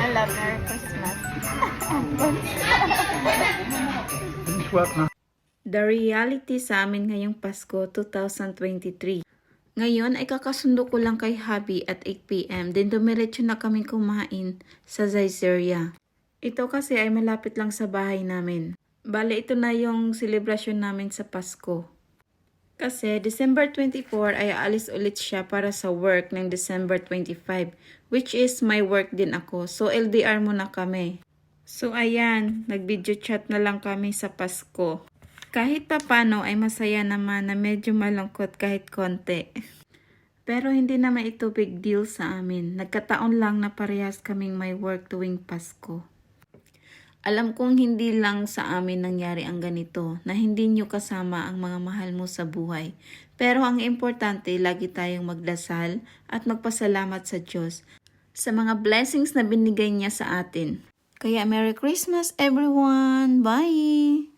Hello, Merry Christmas. The reality sa amin ngayong Pasko 2023. Ngayon ay kakasundo ko lang kay Habi at 8 PM. Then dumiretso na kami kumain sa Zaizeria. Ito kasi ay malapit lang sa bahay namin. Bale, ito na yung selebrasyon namin sa Pasko. Kasi December 24 ay aalis ulit siya para sa work ng December 25, which is my work din ako. So LDR muna kami. So ayan, nag-video chat na lang kami sa Pasko. Kahit pa paano ay masaya naman na medyo malungkot kahit konti. Pero hindi naman ito big deal sa amin. Nagkataon lang na parehas kaming may work tuwing Pasko. Alam kong hindi lang sa amin nangyari ang ganito, na hindi nyo kasama ang mga mahal mo sa buhay. Pero ang importante, lagi tayong magdasal at magpasalamat sa Diyos sa mga blessings na binigay niya sa atin. Kaya Merry Christmas everyone! Bye!